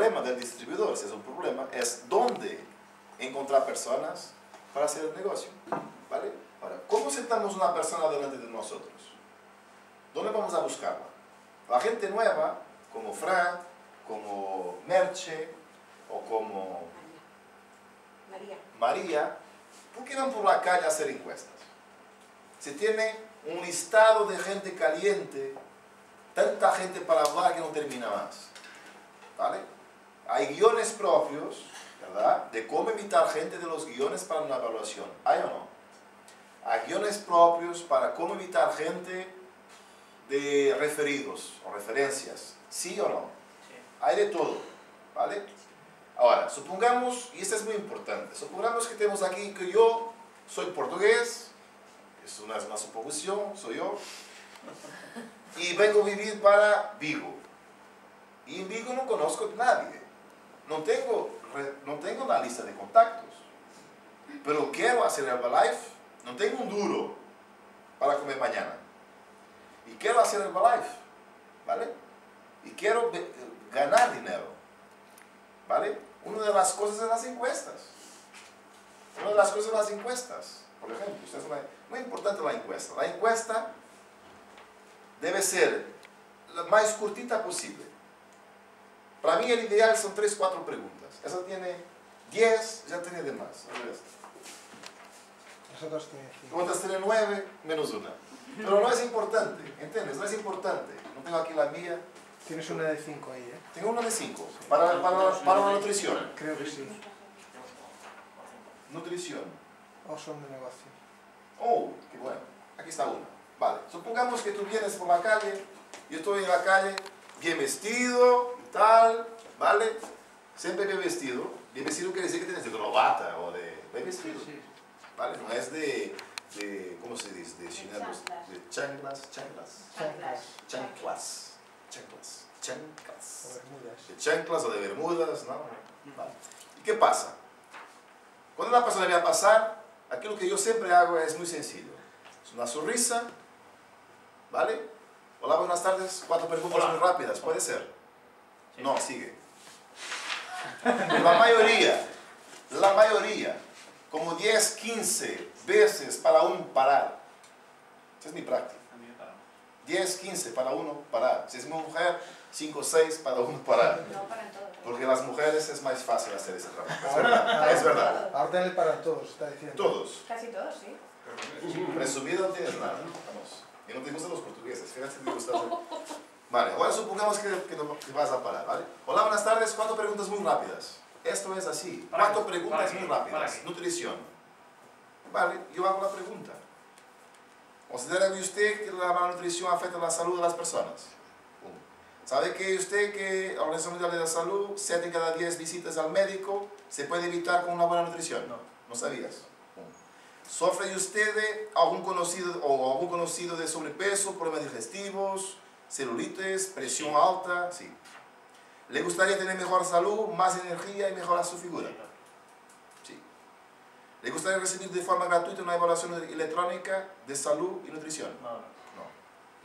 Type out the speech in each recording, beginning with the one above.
problema del distribuidor, si es un problema, es dónde encontrar personas para hacer el negocio. ¿Vale? Ahora, ¿cómo sentamos una persona delante de nosotros? ¿Dónde vamos a buscarla? La gente nueva, como Fran, como Merche o como María, ¿por qué van por la calle a hacer encuestas? Se tiene un listado de gente caliente, tanta gente para hablar que no termina más. ¿Vale? Hay guiones propios, ¿verdad?, de cómo invitar gente de los guiones para una evaluación. ¿Hay o no? Hay guiones propios para cómo invitar gente de referidos o referencias. ¿Sí o no? Sí. Hay de todo. ¿Vale? Ahora, supongamos, y esto es muy importante, supongamos que tenemos aquí que yo soy portugués, es una suposición, soy yo, y vengo a vivir para Vigo. Y en Vigo no conozco a nadie, no tengo una lista de contactos, pero quiero hacer Herbalife, no tengo un duro para comer mañana, y quiero hacer Herbalife, ¿vale? Y quiero ganar dinero, ¿vale? Una de las cosas de las encuestas. Una de las cosas de las encuestas, por ejemplo, esto es muy importante la encuesta. La encuesta debe ser la más cortita posible. Para mí el ideal son 3 o 4 preguntas. Esa tiene 10, ya tiene de más. Nosotros tienen 5. Otras tienen 9, menos una. Pero no es importante, ¿entiendes? No es importante. No tengo aquí la mía. Tienes una de 5 ahí, ¿eh? Tengo una de 5. Para la nutrición. Creo que sí. Nutrición. O son de negocio. Oh, qué bueno. Aquí está una. Vale. Supongamos que tú vienes por la calle, yo estoy en la calle, bien vestido y tal, ¿vale? Siempre bien vestido. Bien vestido quiere decir que tienes de corbata o de bien vestido. Sí. ¿Vale? No es de ¿cómo se dice? De chinelos. De chanclas. O bermudas. De chanclas o de bermudas, ¿no? Vale. ¿Y qué pasa? Cuando una persona viene a pasar, aquí lo que yo siempre hago es muy sencillo. Es una sonrisa, ¿vale? Hola, buenas tardes. 4 preguntas muy rápidas, ¿puede ser? Sí. No, sigue. La mayoría, como 10, 15 veces para un parar. Esa es mi práctica. A mí me paramos. 10, 15 para uno parar. Si es mujer, 5, 6 para uno parar. No paran todos. Porque las mujeres es más fácil hacer ese trabajo. Es verdad, es verdad. Ahora para todos, está diciendo. Todos. Casi todos, sí. Resumido no tienes nada. Vamos. Y no te gustan los portugueses. Fíjate si te gusta. Vale, ahora supongamos que vas a parar, ¿vale? Hola, buenas tardes. 4 preguntas muy rápidas. Esto es así. 4 preguntas muy rápidas. Nutrición. Vale, yo hago la pregunta. ¿Considera usted que la malnutrición afecta la salud de las personas? ¿Sabe que usted que la Organización Mundial de la Salud, 7 de cada 10 visitas al médico se puede evitar con una buena nutrición? No. ¿No sabías? ¿Sufre usted de algún conocido de sobrepeso, problemas digestivos, celulitis, presión alta? Sí. ¿Le gustaría tener mejor salud, más energía y mejorar su figura? Sí. ¿Le gustaría recibir de forma gratuita una evaluación electrónica de salud y nutrición?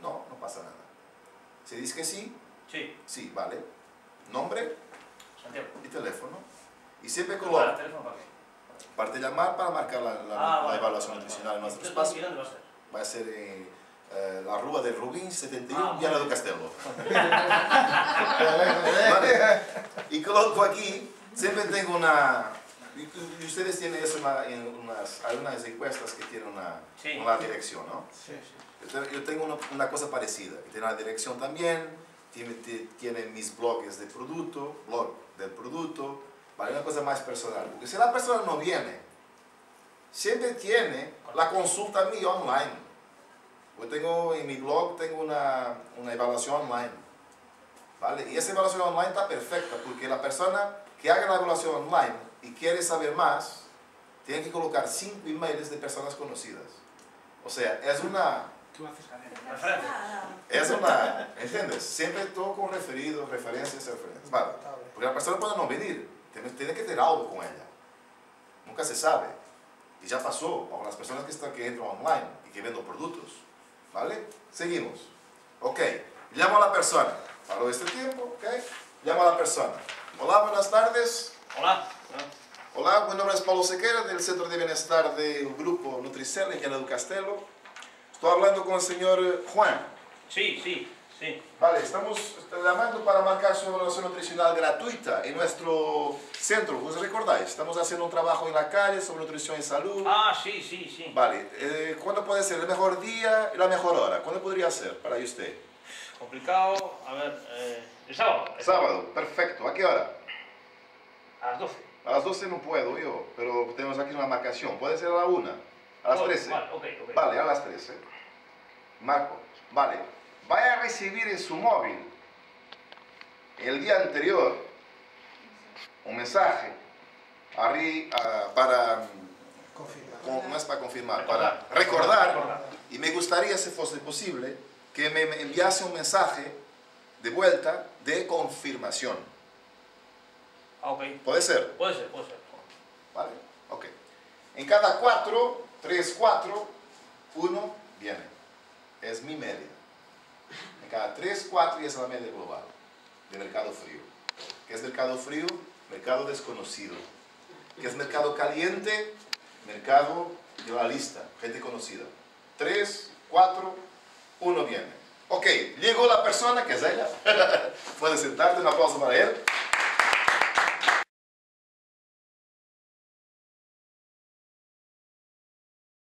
No. No pasa nada. ¿Se dice que sí? Sí. Sí, vale. Nombre Santiago. y teléfono. Y siempre ¿Para coloca el teléfono para qué? para te llamar para marcar la Vale. evaluación nutricional en nuestro Entonces, espacio. ¿y dónde va a ser? Va a ser en la Rúa del Rubín 71, Ah, Viana vale. do Castelo. Vale. Y coloco aquí, siempre tengo una... Y ustedes tienen eso hay unas encuestas que tienen Sí. una dirección, ¿no? Sí, sí. Yo tengo una cosa parecida, que tiene una dirección también, tiene mis blogs de producto, blog del producto, ¿vale? Una cosa más personal. Porque si la persona no viene, siempre tiene la consulta mía online. Yo tengo en mi blog tengo una evaluación online, ¿vale? Y esa evaluación online está perfecta, porque la persona que haga la evaluación online y quiere saber más, tiene que colocar 5 emails de personas conocidas. O sea, es una... Tú haces ¿entiendes? Siempre todo con referidos, referencias. Vale. Porque la persona puede no venir, tiene que tener algo con ella. Nunca se sabe. Y ya pasó con las personas que entran online y que venden productos. ¿Vale? Seguimos. Ok. Llamo a la persona. Paró este tiempo, ok. Llamo a la persona. Hola, buenas tardes. Hola. Hola, mi nombre es Paulo Sequeira, del Centro de Bienestar del Grupo Nutricel en Viana do Castelo. Estoy hablando con el señor Juan. Sí. Vale, estamos llamando para marcar su evaluación nutricional gratuita en nuestro centro. ¿Os recordáis? Estamos haciendo un trabajo en la calle sobre nutrición y salud. Ah, sí. Vale, ¿cuándo puede ser el mejor día y la mejor hora? ¿Cuándo podría ser para usted? Complicado. A ver, el sábado. Sábado, perfecto. ¿A qué hora? A las 12. A las 12 no puedo yo, pero tenemos aquí una marcación. ¿Puede ser a la 1? A las 13. Vale, ok. Vale, a las 13. Marco, vale. Vaya a recibir en su móvil el día anterior un mensaje para, Confirma. no es para confirmar, Recordar. para recordar. Recordar. Y me gustaría, si fuese posible, que me enviase un mensaje de vuelta de confirmación. Ah, ok. ¿Puede ser? Puede ser. ¿Vale? Ok. En cada 4, 3, 4, 1 viene. Es mi media. En cada 3, 4 y es la media global de mercado frío. ¿Qué es mercado frío? Mercado desconocido. ¿Qué es mercado caliente? Mercado de la lista, gente conocida. 3, 4, 1 viene. Ok, llegó la persona, que es ella. Puede sentarte, un aplauso para él.